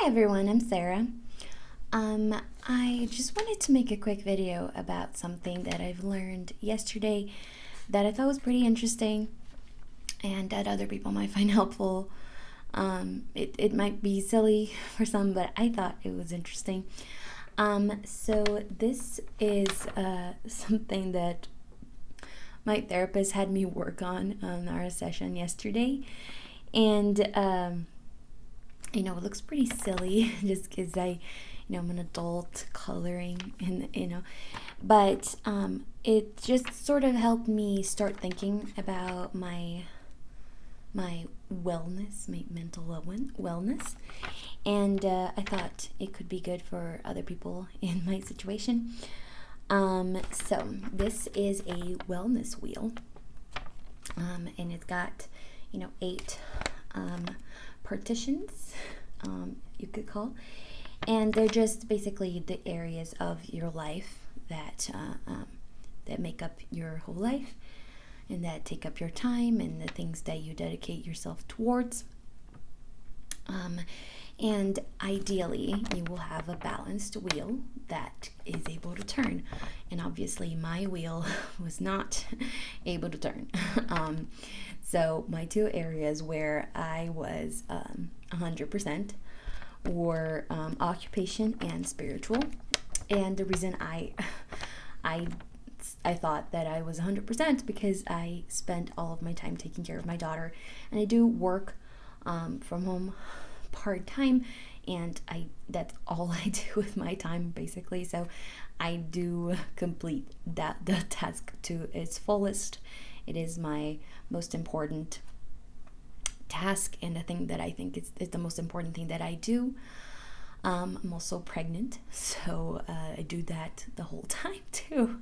Hi everyone, I'm Sarah. I just wanted to make a quick video about something that I've learned yesterday that I thought was pretty interesting and that other people might find helpful. It might be silly for some, but I thought it was interesting. So this is something that my therapist had me work on our session yesterday, and it looks pretty silly just because I'm an adult coloring, and but it just sort of helped me start thinking about my wellness, my mental wellness, and I thought it could be good for other people in my situation. So this is a wellness wheel, and it's got 8 partitions, you could call, and they're just basically the areas of your life that make up your whole life and that take up your time and the things that you dedicate yourself towards. And ideally, you will have a balanced wheel that is able to turn. And obviously, my wheel was not able to turn. So my 2 areas where I was 100% were occupation and spiritual. And the reason I thought that I was 100% because I spent all of my time taking care of my daughter, and I do work from home part-time, and that's all I do with my time basically. So I do complete the task to its fullest. It is my most important task, and the thing that I think is the most important thing that I do. I'm also pregnant, so I do that the whole time too,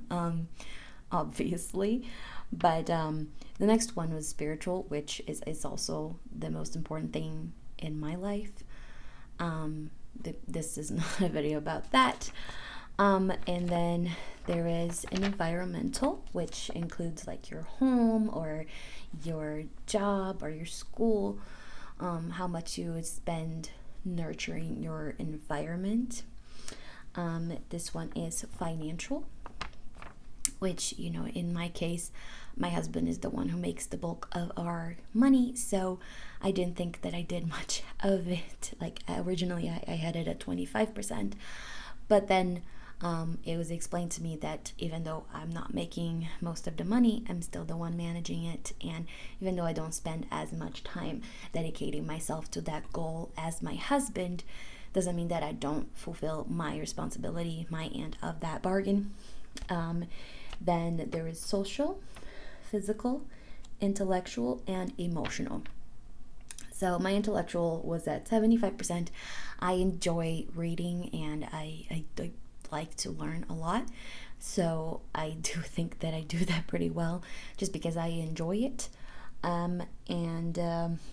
obviously. But the next one was spiritual, which is also the most important thing in my life. This is not a video about that. And then there is an environmental, which includes like your home or your job or your school, how much you would spend nurturing your environment. This one is financial, which, in my case, my husband is the one who makes the bulk of our money, so I didn't think that I did much of it. Like originally I had it at 25%, but then it was explained to me that even though I'm not making most of the money, I'm still the one managing it, and even though I don't spend as much time dedicating myself to that goal as my husband, doesn't mean that I don't fulfill my responsibility, my end of that bargain. Then there is social, physical, intellectual, and emotional. So my intellectual was at 75%. I enjoy reading, and I like to learn a lot. So I do think that I do that pretty well just because I enjoy it. And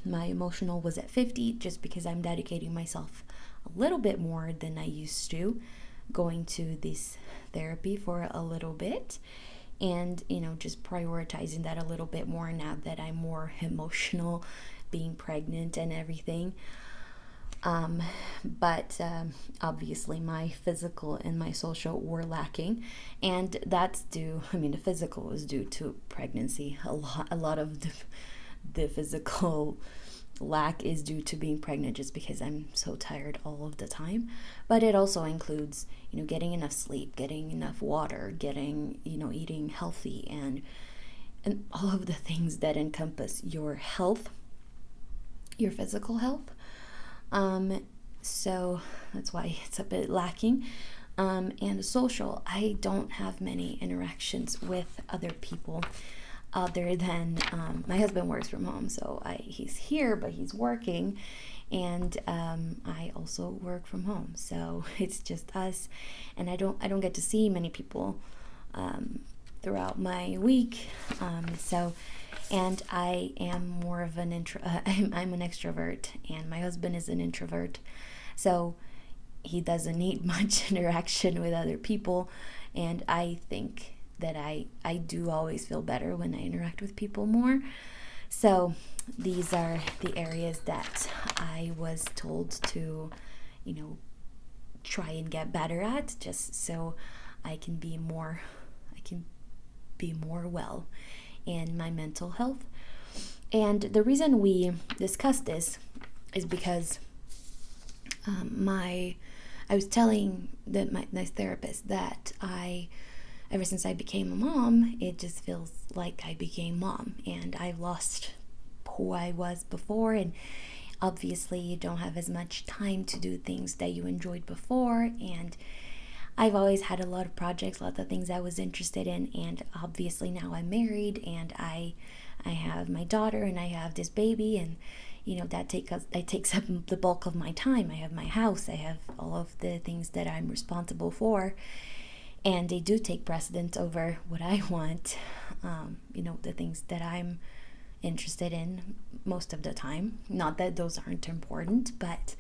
my emotional was at 50 just because I'm dedicating myself a little bit more than I used to, going to this therapy for a little bit, and just prioritizing that a little bit more now that I'm more emotional, being pregnant and everything. But obviously my physical and my social were lacking, and that's due, the physical is due to pregnancy. A lot of the physical lack is due to being pregnant, just because I'm so tired all of the time. But it also includes, getting enough sleep, getting enough water, getting, eating healthy, and all of the things that encompass your health, your physical health. So that's why it's a bit lacking. And social, I don't have many interactions with other people other than my husband works from home, so he's here, but he's working, and I also work from home, so it's just us, and I don't get to see many people throughout my week. And I am more of an I'm an extrovert, and my husband is an introvert, so he doesn't need much interaction with other people, and I think that I do always feel better when I interact with people more. So these are the areas that I was told to try and get better at, just so I can be more well in my mental health. And the reason we discuss this is because I was telling my therapist that ever since I became a mom, it just feels like I became mom, and I lost who I was before. And obviously you don't have as much time to do things that you enjoyed before, and I've always had a lot of projects, lots of things I was interested in, and obviously now I'm married and I have my daughter and I have this baby, and that takes up the bulk of my time. I have my house, I have all of the things that I'm responsible for, and they do take precedence over what I want, the things that I'm interested in most of the time. Not that those aren't important, but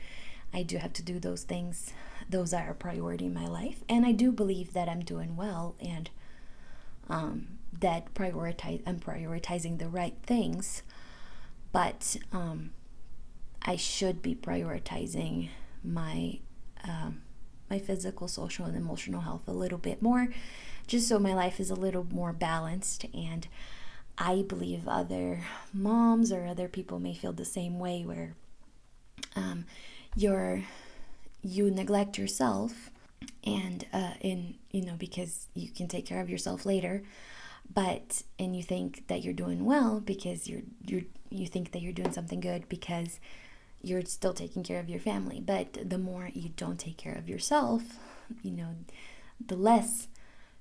I do have to do those things. Those are a priority in my life, and I do believe that I'm doing well, and that I'm prioritizing the right things. But I should be prioritizing my physical, social, and emotional health a little bit more, just so my life is a little more balanced. And I believe other moms or other people may feel the same way, where you neglect yourself, and because you can take care of yourself later, and you think that you're doing well because you think that you're doing something good because you're still taking care of your family. But the more you don't take care of yourself, the less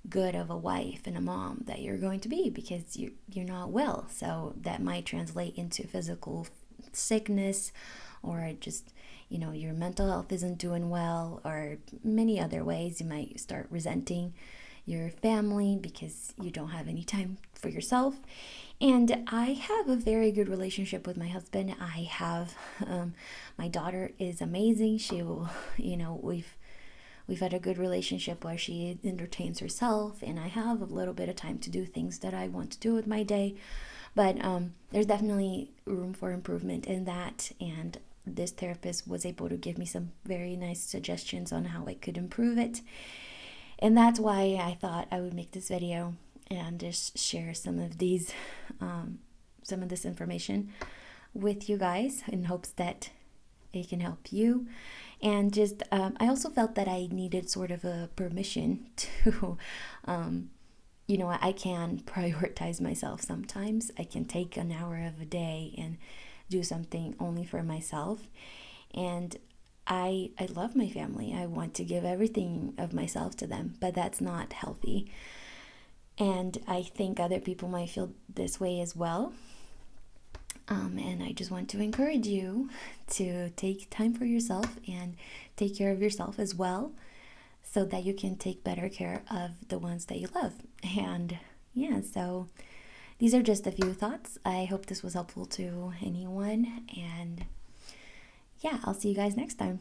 good of a wife and a mom that you're going to be, because you're not well. So that might translate into physical sickness, or just your mental health isn't doing well, or many other ways. You might start resenting your family because you don't have any time for yourself. And I have a very good relationship with my husband. I have my daughter is amazing. She will, we've had a good relationship where she entertains herself, and I have a little bit of time to do things that I want to do with my day. But there's definitely room for improvement in that, and this therapist was able to give me some very nice suggestions on how I could improve it. And that's why I thought I would make this video and just share some of this information with you guys, in hopes that it can help you. And just I also felt that I needed sort of a permission to I can prioritize myself sometimes. I can take an hour of a day and do something only for myself. And I love my family. I want to give everything of myself to them, but that's not healthy. And I think other people might feel this way as well. And I just want to encourage you to take time for yourself and take care of yourself as well, so that you can take better care of the ones that you love. And yeah, so these are just a few thoughts. I hope this was helpful to anyone. And yeah, I'll see you guys next time.